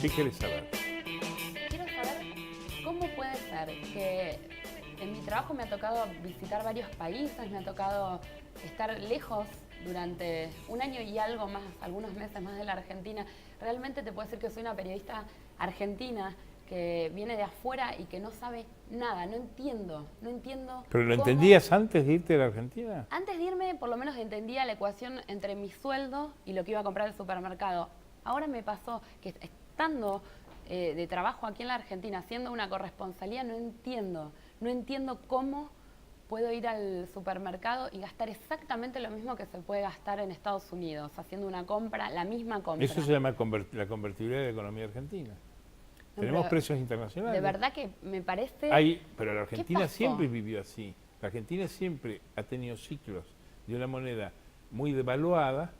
¿Qué querés saber? Quiero saber cómo puede ser que en mi trabajo me ha tocado visitar varios países, me ha tocado estar lejos durante un año y algo más, algunos meses más de la Argentina. Realmente te puedo decir que soy una periodista argentina que viene de afuera y que no sabe nada, no entiendo ¿Pero lo cómo. entendías antes de irte a la Argentina? Antes de irme, por lo menos entendía la ecuación entre mi sueldo y lo que iba a comprar al supermercado. Ahora me pasó que estando de trabajo aquí en la Argentina, haciendo una corresponsalía, no entiendo cómo puedo ir al supermercado y gastar exactamente lo mismo que se puede gastar en Estados Unidos, haciendo una compra, la misma compra. Eso se llama la convertibilidad de la economía argentina. No, Tenemos pero precios internacionales. de verdad que me parece... Pero la ¿Qué Argentina pasó? siempre vivió así. La Argentina siempre ha tenido ciclos de una moneda muy devaluada,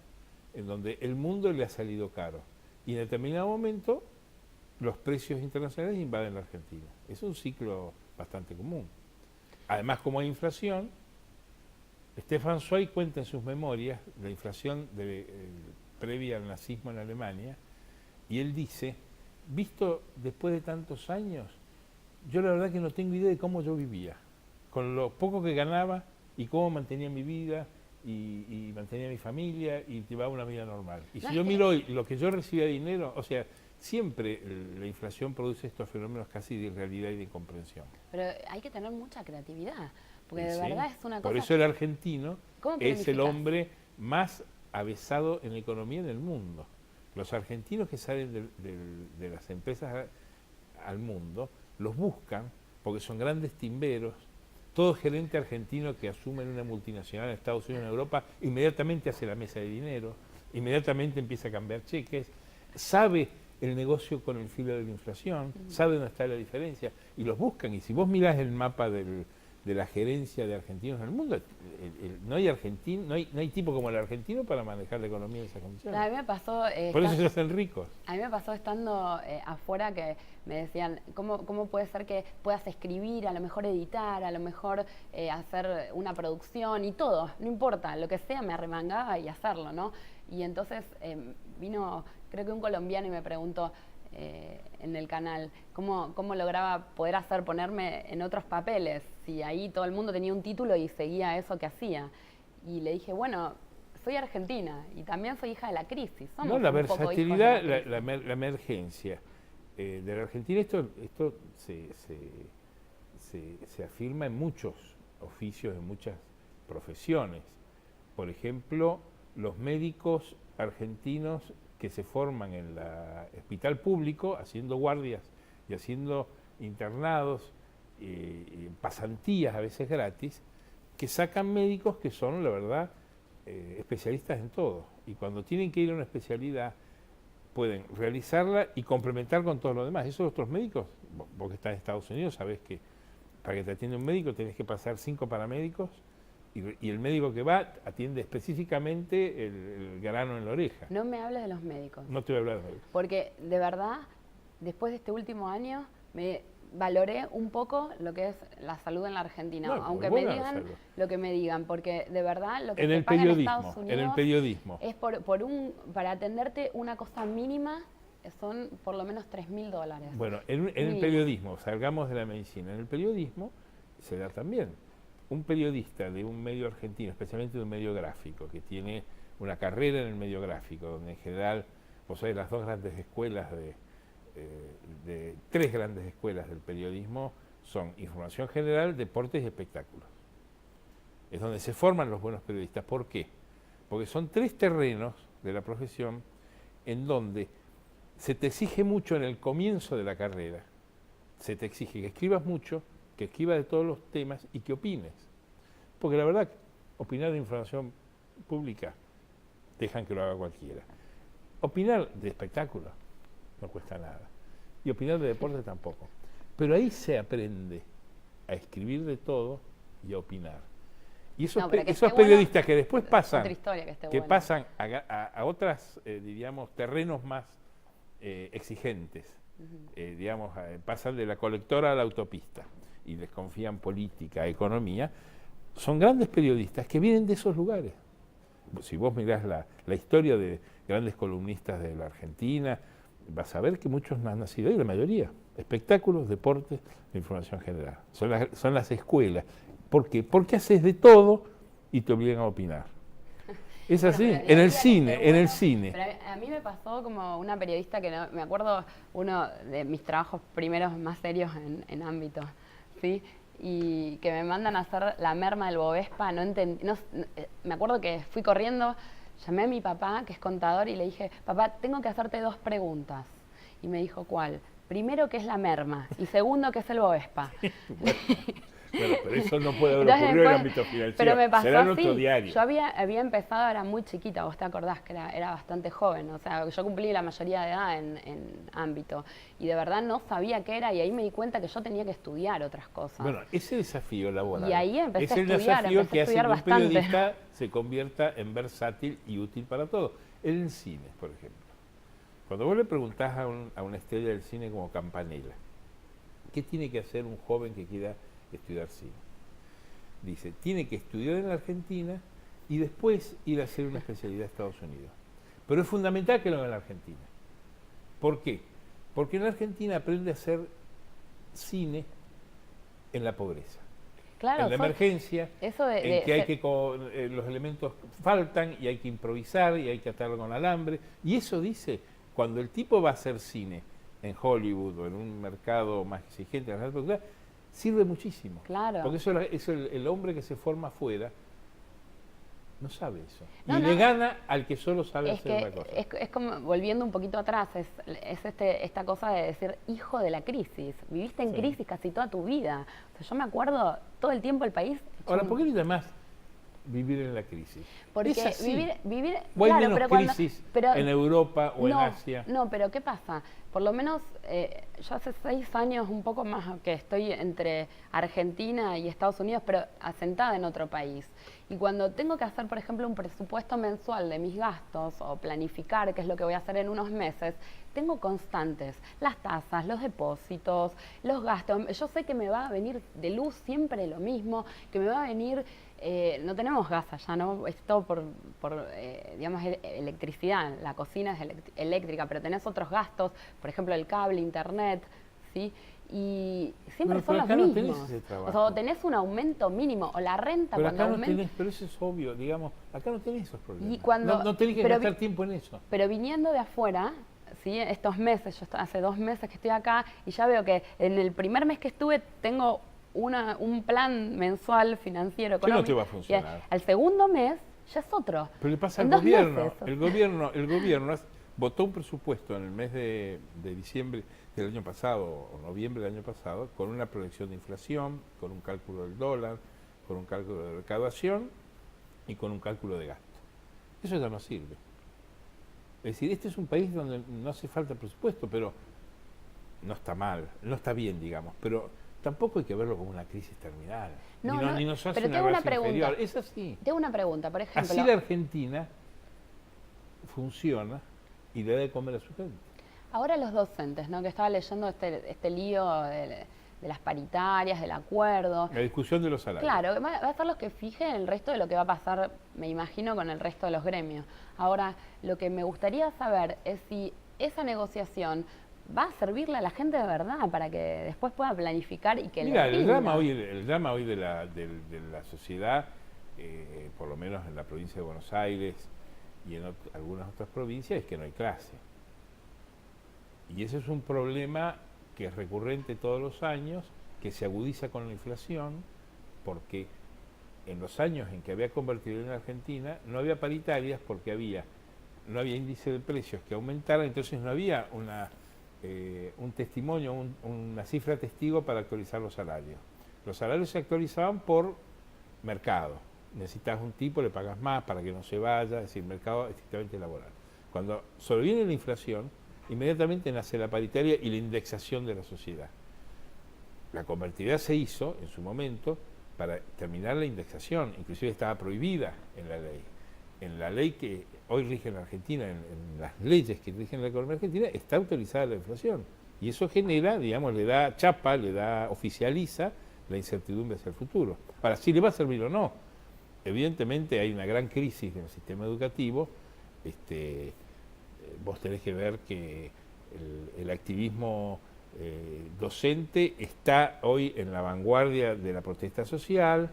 en donde el mundo le ha salido caro. Y en determinado momento, los precios internacionales invaden la Argentina. Es un ciclo bastante común. Además, como hay inflación, Stefan Zweig cuenta en sus memorias la inflación previa al nazismo en Alemania, y él dice, visto después de tantos años, yo la verdad que no tengo idea de cómo yo vivía, con lo poco que ganaba y cómo mantenía mi vida y mantenía mi familia y llevaba una vida normal. Y si yo miro hoy lo que yo recibía de dinero, o sea, siempre la inflación produce estos fenómenos casi de irrealidad y de incomprensión. Pero hay que tener mucha creatividad, porque de Sí, verdad es una cosa... por eso el argentino ¿Cómo es el planificás? hombre más avesado en economía en el mundo. Los argentinos que salen de las empresas al mundo, los buscan porque son grandes timberos. Todo gerente argentino que asume en una multinacional en Estados Unidos o en Europa, inmediatamente hace la mesa de dinero, inmediatamente empieza a cambiar cheques, sabe el negocio con el filo de la inflación, sabe dónde está la diferencia, y los buscan. Y si vos mirás el mapa de la gerencia de argentinos en el mundo, no hay argentino, no hay tipo como el argentino para manejar la economía en esas condiciones. A mí me pasó... Por eso se hacen ricos. A mí me pasó estando afuera que me decían, ¿cómo puede ser que puedas escribir, a lo mejor editar, a lo mejor hacer una producción y todo? No importa, lo que sea me arremangaba y hacerlo, ¿no? Y entonces vino, creo que un colombiano y me preguntó en el canal, ¿cómo lograba poder ponerme en otros papeles? Si ahí todo el mundo tenía un título y seguía eso que hacía. Y le dije, bueno... Soy argentina y también soy hija de la crisis. Somos No, la un poco versatilidad, hijos de la crisis. la emergencia de la Argentina, esto se afirma en muchos oficios, en muchas profesiones. Por ejemplo, los médicos argentinos que se forman en el hospital público, haciendo guardias y haciendo internados, pasantías a veces gratis, que sacan médicos que son, la verdad, especialistas en todo, y cuando tienen que ir a una especialidad pueden realizarla y complementar con todo lo demás. Esos otros médicos, vos que estás en Estados Unidos, sabés que para que te atienda un médico tenés que pasar 5 paramédicos y el médico que va atiende específicamente el grano en la oreja. No me hables de los médicos. No te voy a hablar de médicos. Porque de verdad, después de este último año, me valoré un poco lo que es la salud en la Argentina, No, aunque muy me buena la digan salud. lo que me digan, porque de verdad lo que En se el paga en periodismo, Estados en Unidos el periodismo. es para atenderte una cosa mínima, son por lo menos $3.000. Bueno, en el Mínimo. periodismo, salgamos de la medicina, en el periodismo se da también. Un periodista de un medio argentino, especialmente de un medio gráfico, que tiene una carrera en el medio gráfico, donde en general, vos sabés, las dos grandes escuelas tres grandes escuelas del periodismo son información general, deportes y espectáculos. Es donde se forman los buenos periodistas. ¿Por qué? Porque son tres terrenos de la profesión en donde se te exige mucho en el comienzo de la carrera. Se te exige que escribas mucho, que escribas de todos los temas y que opines. Porque la verdad, opinar de información pública dejan que lo haga cualquiera. Opinar de espectáculos no cuesta nada. Y opinar de deporte tampoco. Pero ahí se aprende a escribir de todo y a opinar. Y esos periodistas que después pasan, otra historia que buena. Pasan a otras, diríamos, terrenos más exigentes, pasan de la colectora a la autopista y les confían política, economía, son grandes periodistas que vienen de esos lugares. Si vos mirás la historia de grandes columnistas de la Argentina, vas a ver que muchos no han nacido ahí, la mayoría. Espectáculos, deportes, información general. Son las escuelas. ¿Por qué? Porque haces de todo y te obligan a opinar. Es Bueno, así, pero en la el vida cine, es en el bueno, cine. Pero a mí me pasó como una periodista que no, me acuerdo uno de mis trabajos primeros más serios en ámbito, ¿sí? Y que me mandan a hacer la merma del Bovespa, me acuerdo que fui corriendo, llamé a mi papá, que es contador, y le dije, papá, tengo que hacerte 2 preguntas. Y me dijo, ¿cuál? Primero, ¿qué es la merma? Y segundo, ¿qué es el Bovespa? Bueno, pero eso no puede haber Entonces, ocurrido en el después, ámbito financiero. pero me pasó será en así. otro diario. Yo había empezado, era muy chiquita, vos te acordás que era bastante joven, o sea, yo cumplí la mayoría de edad en ámbito y de verdad no sabía qué era y ahí me di cuenta que yo tenía que estudiar otras cosas. Bueno, ese desafío laboral Y ahí empecé es a el estudiar, desafío empecé que a hace estudiar que un bastante. periodista se convierta en versátil y útil para todo. En el cine, por ejemplo. Cuando vos le preguntás a una estrella del cine como Campanella, ¿qué tiene que hacer un joven que quiera estudiar cine? Dice, tiene que estudiar en la Argentina y después ir a hacer una especialidad a Estados Unidos. Pero es fundamental que lo haga en la Argentina. ¿Por qué? Porque en la Argentina aprende a hacer cine en la pobreza. Claro, en la emergencia, eso en que hay que los elementos faltan y hay que improvisar y hay que atarlo con alambre. Y eso dice, cuando el tipo va a hacer cine en Hollywood o en un mercado más exigente, en la alta cultura, sirve muchísimo. Claro. Porque eso el hombre que se forma afuera no sabe eso. No, y no. le gana al que solo sabe Es hacer que una cosa. es como, volviendo un poquito atrás, esta cosa de decir hijo de la crisis. Viviste en Sí. crisis casi toda tu vida. O sea, yo me acuerdo todo el tiempo el país. Ahora, ¿por qué le llamás vivir en la crisis? Porque es así. vivir ¿O hay claro, menos pero crisis pero, en Europa o en no, Asia? No, pero ¿qué pasa? Por lo menos yo hace 6 años, un poco más, que estoy entre Argentina y Estados Unidos, pero asentada en otro país. Y cuando tengo que hacer, por ejemplo, un presupuesto mensual de mis gastos o planificar qué es lo que voy a hacer en unos meses, tengo constantes las tasas, los depósitos, los gastos. Yo sé que me va a venir de luz siempre lo mismo, que me va a venir... no tenemos gas allá, ¿no? Es todo por digamos, electricidad. La cocina es eléctrica, pero tenés otros gastos, por ejemplo, el cable, internet, ¿sí? Y siempre Bueno, son los acá no mismos. tenés ese trabajo. O sea, o tenés un aumento mínimo, o la renta Pero cuando acá no aumenta. tenés, pero eso es obvio, digamos, acá no tenés esos problemas. Y cuando, no tenés que pero gastar tiempo en eso. Pero viniendo de afuera, ¿sí? Estos meses, hace 2 meses que estoy acá y ya veo que en el primer mes que estuve tengo un plan mensual financiero ¿Qué no económico. te va a funcionar? Y al segundo mes ya es otro. Pero le pasa En al 2 gobierno. meses. El gobierno votó un presupuesto en el mes de diciembre del año pasado, o noviembre del año pasado, con una proyección de inflación, con un cálculo del dólar, con un cálculo de recaudación y con un cálculo de gasto. Eso ya no sirve. Es decir, este es un país donde no hace falta presupuesto, pero no está mal, no está bien, digamos, pero tampoco hay que verlo como una crisis terminal. Ni nos hace pero una tengo una clase pregunta. inferior. Es así. Tengo una pregunta, por ejemplo. Así la Argentina funciona y le da de comer a su gente. Ahora los docentes, ¿no? Que estaba leyendo este lío de las paritarias, del acuerdo. La discusión de los salarios. Claro, va a ser los que fijen el resto de lo que va a pasar, me imagino, con el resto de los gremios. Ahora, lo que me gustaría saber es si esa negociación va a servirle a la gente de verdad para que después pueda planificar y que Mira, le el rinda. drama hoy de la sociedad, por lo menos en la provincia de Buenos Aires y en algunas otras provincias, es que no hay clase. Y ese es un problema que es recurrente todos los años, que se agudiza con la inflación, porque en los años en que había convertido en Argentina no había paritarias porque no había índice de precios que aumentara, entonces no había un testimonio, una cifra testigo para actualizar los salarios. Los salarios se actualizaban por mercado. Necesitas un tipo, le pagas más para que no se vaya, es decir, mercado estrictamente laboral. Cuando sobreviene la inflación, inmediatamente nace la paritaria y la indexación de la sociedad. La convertibilidad se hizo en su momento para terminar la indexación, inclusive estaba prohibida en la ley. En la ley que hoy rige en la Argentina, en las leyes que rigen la economía argentina, está autorizada la inflación. Y eso genera, digamos, le da chapa, oficializa la incertidumbre hacia el futuro. Ahora, si le va a servir o no, evidentemente hay una gran crisis en el sistema educativo. Vos tenés que ver que el activismo docente está hoy en la vanguardia de la protesta social.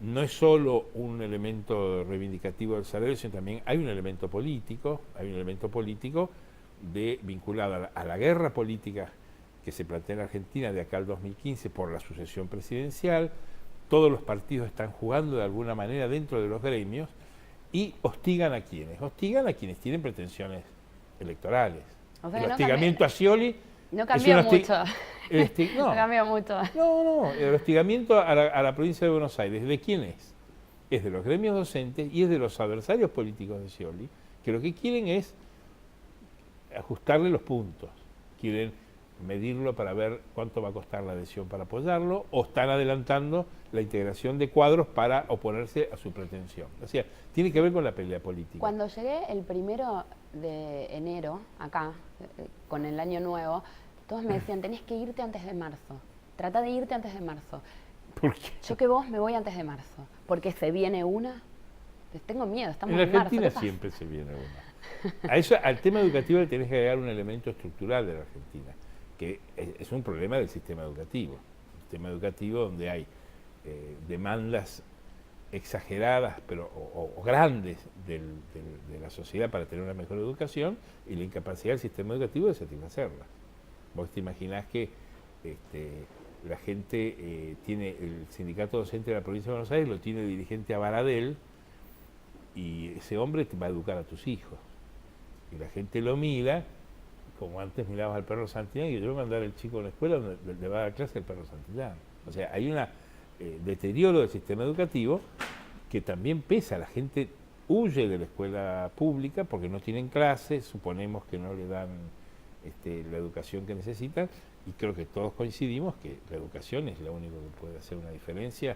No es solo un elemento reivindicativo del salario, sino también hay un elemento político, vinculado a la guerra política que se plantea en Argentina de acá al 2015 por la sucesión presidencial. Todos los partidos están jugando de alguna manera dentro de los gremios y hostigan a quienes tienen pretensiones electorales. O sea, El hostigamiento a Scioli no cambió mucho. No, no cambió mucho. No, el hostigamiento a la provincia de Buenos Aires, ¿de quién es? Es de los gremios docentes y es de los adversarios políticos de Scioli, que lo que quieren es ajustarle los puntos, quieren medirlo para ver cuánto va a costar la adhesión para apoyarlo, o están adelantando la integración de cuadros para oponerse a su pretensión. O sea, tiene que ver con la pelea política. Cuando llegué el 1 de enero, acá, con el año nuevo, todos me decían, tenés que irte antes de marzo, trata de irte antes de marzo. ¿Por qué? Yo que vos me voy antes de marzo, porque se viene una, tengo miedo, estamos en marzo. En Argentina siempre se viene una. A eso, al tema educativo le tenés que agregar un elemento estructural de la Argentina, que es un problema del sistema educativo. Un sistema educativo donde hay demandas exageradas o grandes de la sociedad para tener una mejor educación y la incapacidad del sistema educativo de satisfacerlas. Vos te imaginás que la gente tiene el sindicato docente de la provincia de Buenos Aires, lo tiene dirigente a Baradel, y ese hombre te va a educar a tus hijos. Y la gente lo mira, como antes mirabas al perro Santillán, y yo voy a mandar al chico a una escuela donde le va a dar clase el perro Santillán. O sea, hay un deterioro del sistema educativo que también pesa. La gente huye de la escuela pública porque no tienen clases, suponemos que no le dan la educación que necesitan, y creo que todos coincidimos que la educación es lo único que puede hacer una diferencia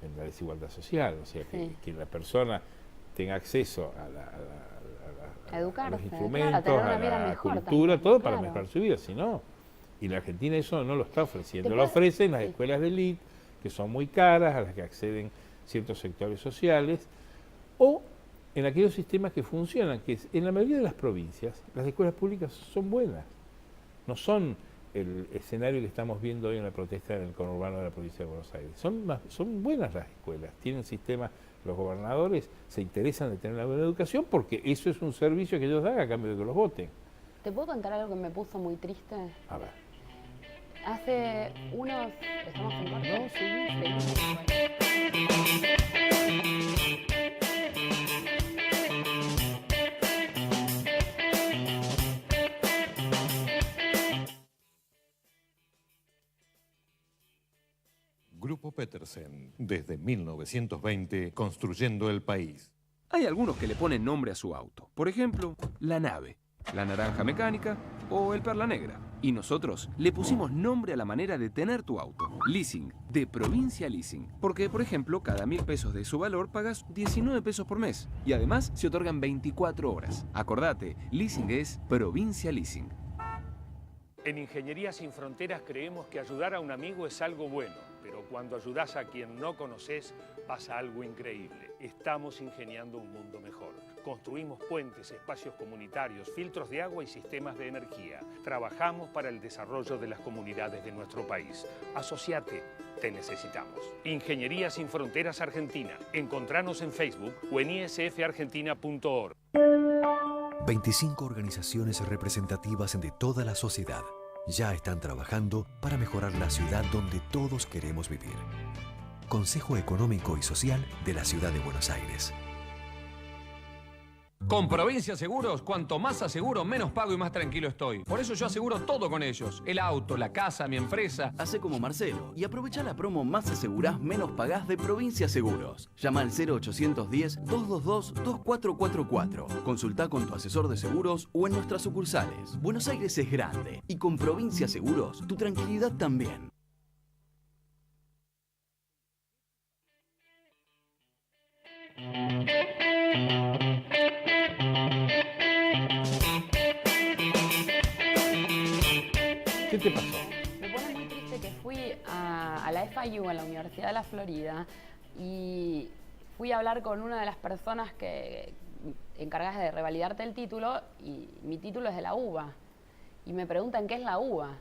en la desigualdad social. O sea, que la persona tenga acceso a los instrumentos, claro, a la cultura, también, todo para mejorar su vida. Si no, y la Argentina eso no lo está ofreciendo. Lo ofrecen las escuelas de élite, que son muy caras, a las que acceden ciertos sectores sociales, o en aquellos sistemas que funcionan, que en la mayoría de las provincias las escuelas públicas son buenas, no son el escenario que estamos viendo hoy en la protesta en el conurbano de la provincia de Buenos Aires. Son buenas las escuelas, tienen sistemas, los gobernadores se interesan de tener una buena educación porque eso es un servicio que ellos dan a cambio de que los voten. ¿Te puedo contar algo que me puso muy triste? A ver. Hace unos... ¿Estamos en corto? No, sí. Grupo Petersen, desde 1920, construyendo el país. Hay algunos que le ponen nombre a su auto. Por ejemplo, la nave, la naranja mecánica o el perla negra. Y nosotros le pusimos nombre a la manera de tener tu auto. Leasing, de Provincia Leasing. Porque, por ejemplo, cada 1.000 pesos de su valor pagas 19 pesos por mes. Y además se otorgan 24 horas. Acordate, leasing es Provincia Leasing. En Ingeniería Sin Fronteras creemos que ayudar a un amigo es algo bueno, pero cuando ayudas a quien no conoces pasa algo increíble. Estamos ingeniando un mundo mejor. Construimos puentes, espacios comunitarios, filtros de agua y sistemas de energía. Trabajamos para el desarrollo de las comunidades de nuestro país. Asociate, te necesitamos. Ingeniería Sin Fronteras Argentina. Encontranos en Facebook o en isfargentina.org. 25 organizaciones representativas de toda la sociedad ya están trabajando para mejorar la ciudad donde todos queremos vivir. Consejo Económico y Social de la Ciudad de Buenos Aires. Con Provincia Seguros, cuanto más aseguro, menos pago y más tranquilo estoy. Por eso yo aseguro todo con ellos. El auto, la casa, mi empresa. Hace como Marcelo y aprovecha la promo Más asegurás, menos pagás de Provincia Seguros. Llama al 0810-222-2444. Consultá con tu asesor de seguros o en nuestras sucursales. Buenos Aires es grande y con Provincia Seguros, tu tranquilidad también. ¿Qué te pasó? Me pone muy triste que fui a la FIU, a la Universidad de la Florida, y fui a hablar con una de las personas que encargadas de revalidarte el título, y mi título es de la UBA. y me preguntan qué es la UBA,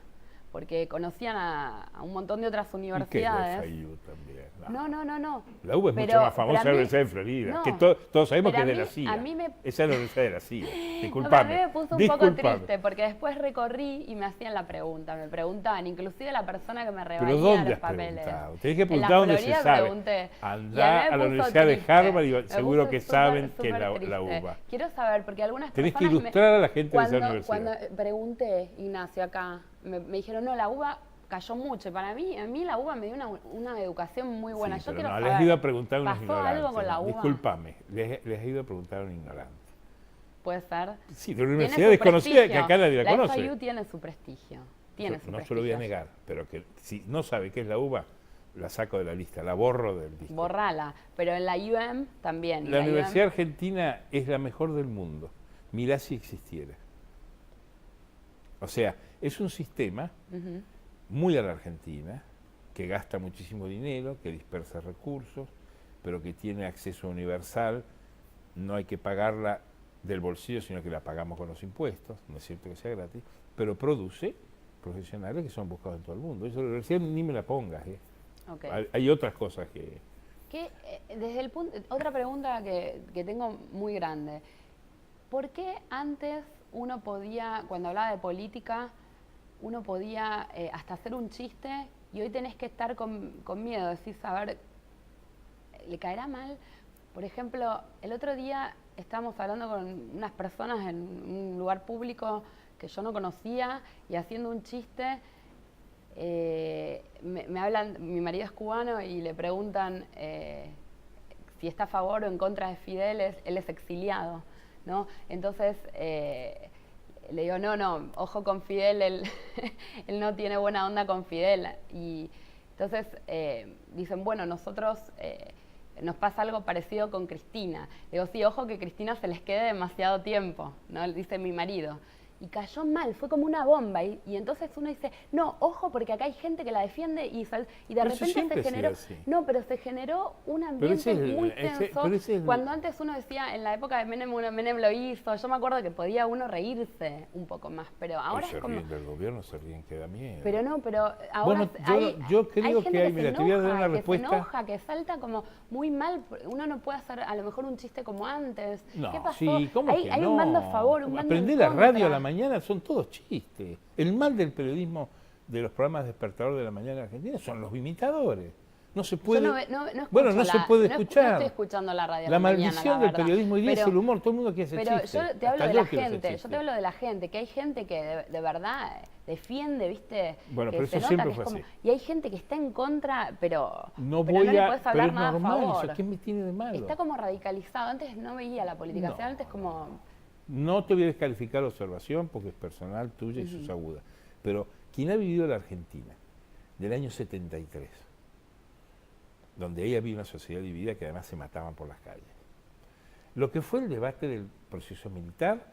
porque conocían a un montón de otras ¿Y qué es universidades. la FIU también? No. La UBA es Pero- mucho más famosa pero a que la mí- Universidad de Florida, no. que todos sabemos que Pero es de a la mí- CIA. a mí me- Esa es la Universidad de la CIA. No, pero a Disculpame. mí me puso un poco triste, porque después recorrí y me hacían la pregunta, me preguntaban, inclusive la persona que me ¿Pero revalía dónde los has papeles. preguntado? Tenés que En la preguntar dónde se Florida sabe. pregunté. Andá Y a mí me a la puso Universidad de triste. Harvard y Me seguro puso que súper, saben que es súper la triste. UBA. Quiero saber, porque algunas Tenés que personas ilustrar a la gente de esa universidad. Cuando pregunté, Ignacio acá, me dijeron, no, la UBA cayó mucho. Y para mí, a mí la UBA me dio una educación muy buena. Sí, Yo pero quiero no, saber, les he ido a preguntar a unos ¿pasó ignorantes. algo con la ¿no? UBA? Discúlpame, les he ido a preguntar a un ignorante. Puede ser. Sí, de una Tiene universidad su desconocida que prestigio. acá nadie la conoce. FIU tiene su prestigio. Tiene su No se prestigio. lo voy a negar, pero que si no sabe qué es la UBA, la saco de la lista, la borro del disco. Borrala. Pero en la UM también. y La UM Universidad Argentina es la mejor del mundo. Mirá si existiera. O sea, es un sistema Ujú. muy a la Argentina, que gasta muchísimo dinero, que dispersa recursos, pero que tiene acceso universal. No hay que pagarla del bolsillo, sino que la pagamos con los impuestos. No es cierto que sea gratis, pero produce profesionales que son buscados en todo el mundo. Eso la universidad ni me la pongas. Ok. Hay otras cosas que... Que, desde el punto, otra pregunta que tengo muy grande. ¿Por qué antes uno podía, cuando hablaba de política, uno podía hasta hacer un chiste y hoy tenés que estar con miedo? Decís, a ver, ¿le caerá mal? Por ejemplo, el otro día estábamos hablando con unas personas en un lugar público que yo no conocía y haciendo un chiste. Me hablan, mi marido es cubano y le preguntan si está a favor o en contra de Fidel, él es exiliado, ¿no? Entonces le digo, no, ojo con Fidel, él no tiene buena onda con Fidel. Y entonces dicen, bueno, nosotros nos pasa algo parecido con Cristina. Le digo, sí, ojo que Cristina se les quede demasiado tiempo, ¿no? Dice mi marido. Y cayó mal, fue como una bomba. Y entonces uno dice, no, ojo, porque acá hay gente que la defiende y de Pero eso repente siempre se ha sido generó. así. No, pero se generó un ambiente muy tenso. Cuando antes uno decía, en la época de Menem, Menem lo hizo, yo me acuerdo que podía uno reírse un poco más, pero ahora se es como. ríen del gobierno, se ríen que da miedo. Pero no, pero ahora Bueno, yo creo hay gente que hay, se mira, te voy a dar enoja, una que respuesta. se enoja, que salta como muy mal. Uno no puede hacer a lo mejor un chiste como antes. No, ¿Qué pasó? sí, ¿cómo que hay no? un bando a favor, un bando Aprender en la contra. radio a la mañana son todos chistes. El mal del periodismo de los programas despertador de la mañana en Argentina son los imitadores. No se puede. Yo no escucho bueno, no se puede no escuchar. estoy escuchando la radio a La mañana, maldición la del verdad. periodismo hoy día es Pero- el humor. Todo el mundo quiere hacer Pero chistes. yo te hablo Hasta de yo la quiero hacer gente, yo chistes. te hablo de la gente, que hay gente que de verdad defiende, ¿viste? Bueno, que pero se eso nota siempre que fue es como- así. Y hay gente que está en contra, pero No pero voy no le a. puedes Pero hablar es nada a normal favor. eso. ¿Qué me tiene de malo? Está como radicalizado. Antes no veía la política, No. o sea, antes como. No te voy a descalificar la observación porque es personal tuya y sus agudas. Pero quien ha vivido la Argentina del año 73, donde ahí había una sociedad dividida que además se mataban por las calles. Lo que fue el debate del proceso militar,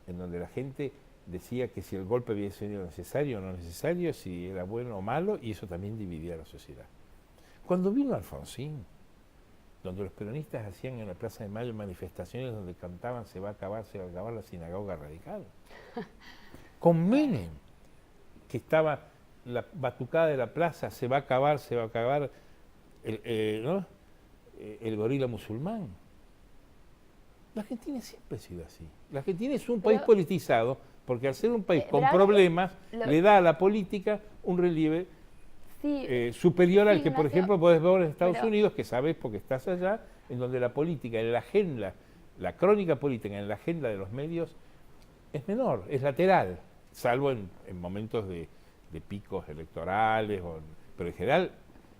en donde la gente decía que si el golpe había sido necesario o no necesario, si era bueno o malo, y eso también dividía a la sociedad. Cuando vino Alfonsín, donde los peronistas hacían en la Plaza de Mayo manifestaciones donde cantaban se va a acabar la sinagoga radical. Con Menem, que estaba la batucada de la plaza, se va a acabar ¿no? El gorila musulmán. La Argentina siempre ha sido así. La Argentina es un país politizado porque al ser un país con pero problemas lo- le da a la política un relieve Sí, superior al sí, que, por Ignacio, ejemplo, podés ver en Estados pero- Unidos, que sabes porque estás allá, en donde la política, en la agenda, la crónica política en la agenda de los medios es menor, es lateral, salvo en momentos de picos electorales, pero en general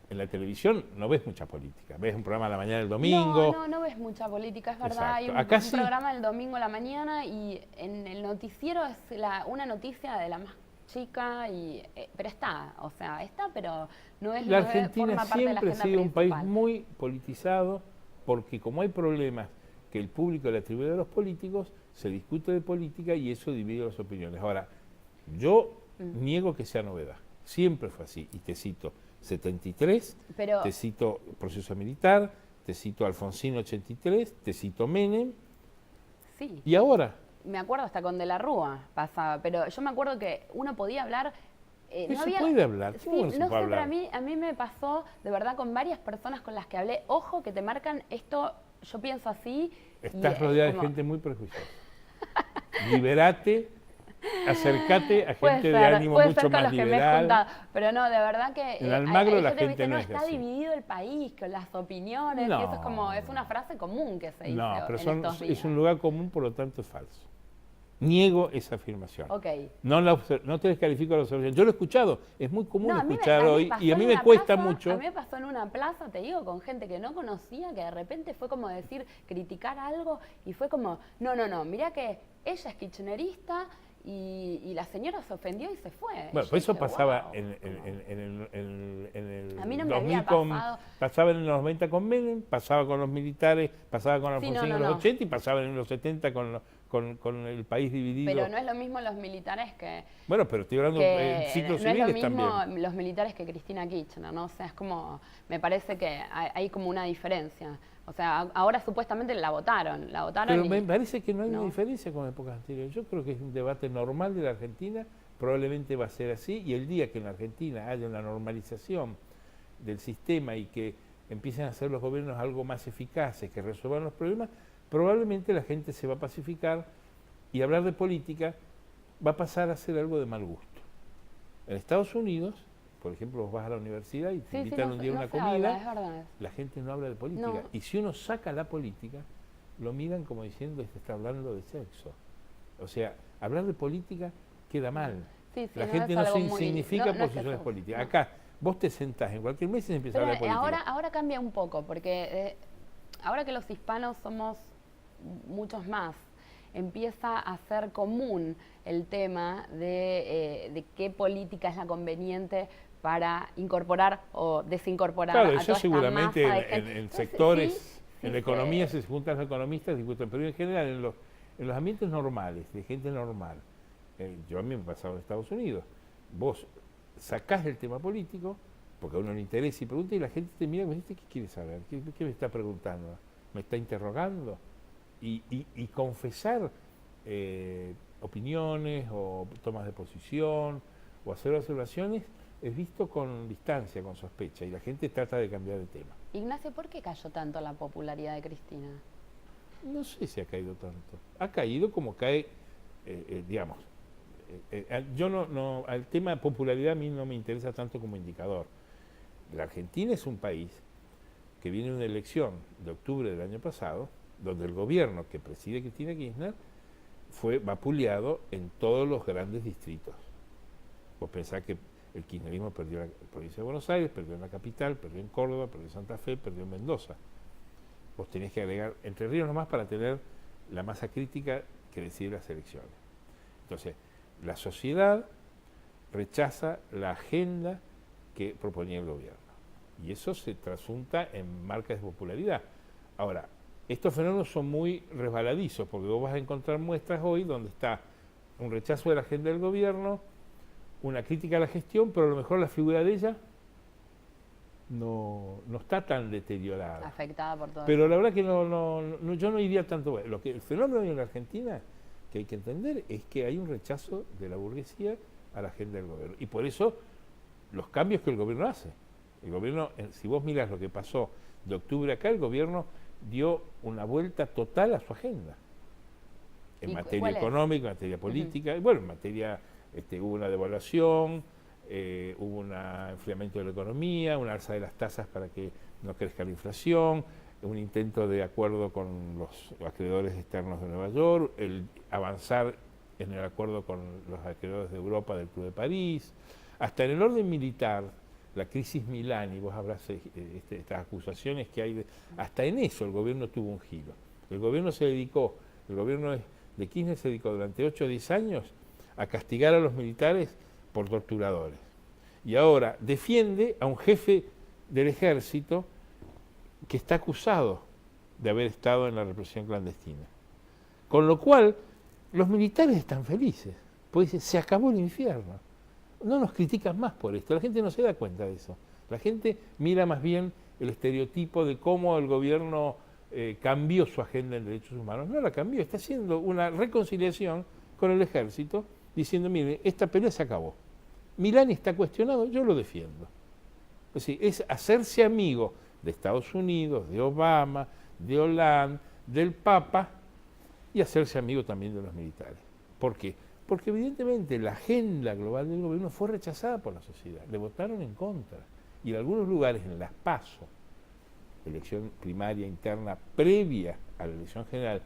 en la televisión no ves mucha política, ves un programa a la mañana del domingo. No ves mucha política, es verdad. Exacto. Hay un Acá sí. programa el domingo a la mañana y en el noticiero es una noticia de la más chica, pero está, o sea, está, pero no es La no Argentina forma parte de la siempre ha agenda sido un país principal. muy politizado porque como hay problemas que el público le atribuye a los políticos, se discute de política y eso divide las opiniones. Ahora, yo niego que sea novedad, siempre fue así, y te cito 73, Pero- te cito proceso militar, te cito Alfonsín 83, te cito Menem, Sí. y ahora, me acuerdo hasta con De la Rúa pasaba, pero yo me acuerdo que uno podía hablar. No se puede hablar. Sí, ¿Cómo no se no puede sé, pero hablar? a mí me pasó de verdad con varias personas con las que hablé. Ojo, que te marcan esto, yo pienso así. Estás y, rodeada de como- gente muy prejuiciosa. Liberate, acercate a Puede gente de ser, ánimo puede mucho ser con más los que me he liberal. juntado, pero no, de verdad que En Almagro la ¿viste, gente no es está así. dividido el país con las opiniones, No. y eso es como, es una frase común que se dice No, pero en estos días. es un lugar común, por lo tanto es falso. Niego esa afirmación. Ok. No te descalifico la observación. Yo lo he escuchado, es muy común No, escuchar a mí me hoy pasó y a mí en me una cuesta plaza, mucho. A mí me pasó en una plaza, te digo, con gente que no conocía, que de repente fue como decir, criticar algo, y fue como, no, mirá que ella es kirchnerista y la señora se ofendió y se fue. Y Bueno, yo pues eso dije, pasaba "Wow". en el A mí no me 2000 había pasado. pasaba en los 90 con Menem, pasaba con los militares, pasaba con Sí, Alfonsín no, en los no. 80 y pasaba en los 70 con el país dividido. Pero no es lo mismo los militares que... Bueno, pero estoy hablando que en ciclos no es lo civiles mismo también. los militares que Cristina Kirchner, ¿no? O sea, es como, me parece que hay como una diferencia. O sea, ahora supuestamente la votaron Pero y- me parece que no hay una no. diferencia con épocas anteriores. Yo creo que es un debate normal de la Argentina, probablemente va a ser así, y el día que en la Argentina haya una normalización del sistema y que empiecen a hacer los gobiernos algo más eficaces, que resuelvan los problemas, probablemente la gente se va a pacificar y hablar de política va a pasar a ser algo de mal gusto. En Estados Unidos, por ejemplo, vos vas a la universidad y te Sí, invitan no un día a no una se comida, habla, es verdad. la gente no habla de política. No. Y si uno saca la política, lo miran como diciendo, este está hablando de sexo. O sea, hablar de política queda mal. Sí, sí, La no gente es no algo se muy- significa no es que posiciones eso, políticas. no. Acá, vos te sentás en cualquier mes y se empieza a Pero hablar de política. ahora cambia un poco, porque ahora que los hispanos somos muchos más, empieza a ser común el tema de qué política es la conveniente para incorporar o desincorporar Claro, a eso toda esta seguramente masa de en gente. Entonces, sectores, sí, en la economía se juntan los economistas, discuten, pero en general en los ambientes normales, de gente normal, yo a mí me he pasado en Estados Unidos, vos sacás el tema político, porque a uno le interesa y pregunta, y la gente te mira y me dice, ¿qué quiere saber? ¿Qué me está preguntando? ¿Me está interrogando? Y confesar opiniones o tomas de posición o hacer observaciones es visto con distancia, con sospecha, y la gente trata de cambiar de tema. Ignacio, ¿por qué cayó tanto la popularidad de Cristina? No sé si ha caído tanto. Ha caído como cae, digamos. Yo al tema de popularidad a mí no me interesa tanto como indicador. La Argentina es un país que viene de una elección de octubre del año pasado, donde el gobierno que preside Cristina Kirchner fue vapuleado en todos los grandes distritos. Vos pensás que el kirchnerismo perdió en la provincia de Buenos Aires, perdió en la capital, perdió en Córdoba, perdió en Santa Fe, perdió en Mendoza. Vos tenés que agregar Entre Ríos nomás para tener la masa crítica que decide las elecciones. Entonces, la sociedad rechaza la agenda que proponía el gobierno. Y eso se trasunta en marcas de popularidad. Ahora, estos fenómenos son muy resbaladizos, porque vos vas a encontrar muestras hoy donde está un rechazo de la agenda del gobierno, una crítica a la gestión, pero a lo mejor la figura de ella no está tan deteriorada. Afectada por todo Pero eso. la verdad que yo no iría tanto. Bueno, el fenómeno hoy en la Argentina que hay que entender es que hay un rechazo de la burguesía a la agenda del gobierno. Y por eso los cambios que el gobierno hace. El gobierno, si vos mirás lo que pasó de octubre acá, el gobierno dio una vuelta total a su agenda. En ¿Y materia cuál es? económica, en materia política, y bueno, en materia, hubo una devaluación, hubo un enfriamiento de la economía, un alza de las tasas para que no crezca la inflación, un intento de acuerdo con los acreedores externos de Nueva York, el avanzar en el acuerdo con los acreedores de Europa del Club de París, hasta en el orden militar, la crisis Milani, vos habrás estas acusaciones que hay, hasta en eso el gobierno tuvo un giro. El gobierno de Kirchner se dedicó durante 8 o 10 años a castigar a los militares por torturadores. Y ahora defiende a un jefe del ejército que está acusado de haber estado en la represión clandestina. Con lo cual, los militares están felices, porque dicen, se acabó el infierno. No nos critican más por esto, la gente no se da cuenta de eso. La gente mira más bien el estereotipo de cómo el gobierno cambió su agenda en derechos humanos. No la cambió, está haciendo una reconciliación con el ejército, diciendo, mire, esta pelea se acabó. Milani está cuestionado, yo lo defiendo. Es decir, es hacerse amigo de Estados Unidos, de Obama, de Hollande, del Papa, y hacerse amigo también de los militares. ¿Por qué? Porque evidentemente la agenda global del gobierno fue rechazada por la sociedad, le votaron en contra. Y en algunos lugares, en las PASO, elección primaria interna previa a la elección general,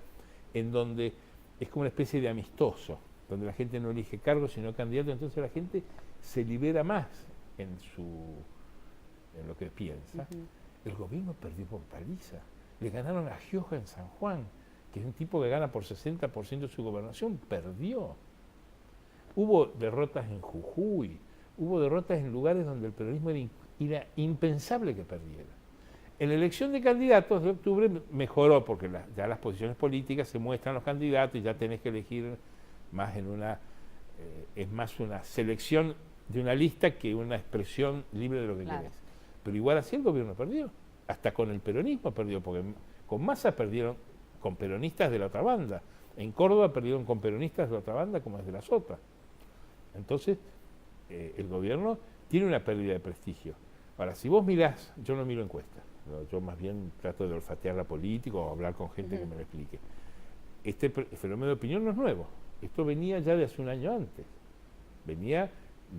en donde es como una especie de amistoso, donde la gente no elige cargos sino candidatos, entonces la gente se libera más en lo que piensa. El gobierno perdió por paliza. Le ganaron a Gioja en San Juan, que es un tipo que gana por 60% de su gobernación, perdió. Hubo derrotas en Jujuy, hubo derrotas en lugares donde el peronismo era impensable que perdiera. En la elección de candidatos de octubre mejoró, porque ya las posiciones políticas se muestran los candidatos y ya tenés que elegir más es más una selección de una lista que una expresión libre de lo que querés. Pero igual así el gobierno perdió, hasta con el peronismo perdió, porque con Massa perdieron con peronistas de la otra banda, en Córdoba perdieron con peronistas de la otra banda como es de la Sota. Entonces, el gobierno tiene una pérdida de prestigio. Ahora, si vos mirás, yo no miro encuestas, ¿no? Yo más bien trato de olfatear la política o hablar con gente que me lo explique. Este fenómeno de opinión no es nuevo, esto venía ya de hace un año antes, venía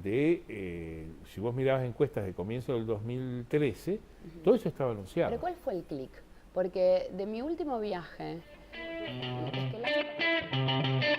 de, si vos mirabas encuestas de comienzo del 2013, todo eso estaba anunciado. ¿Pero cuál fue el clic? Porque de mi último viaje, es que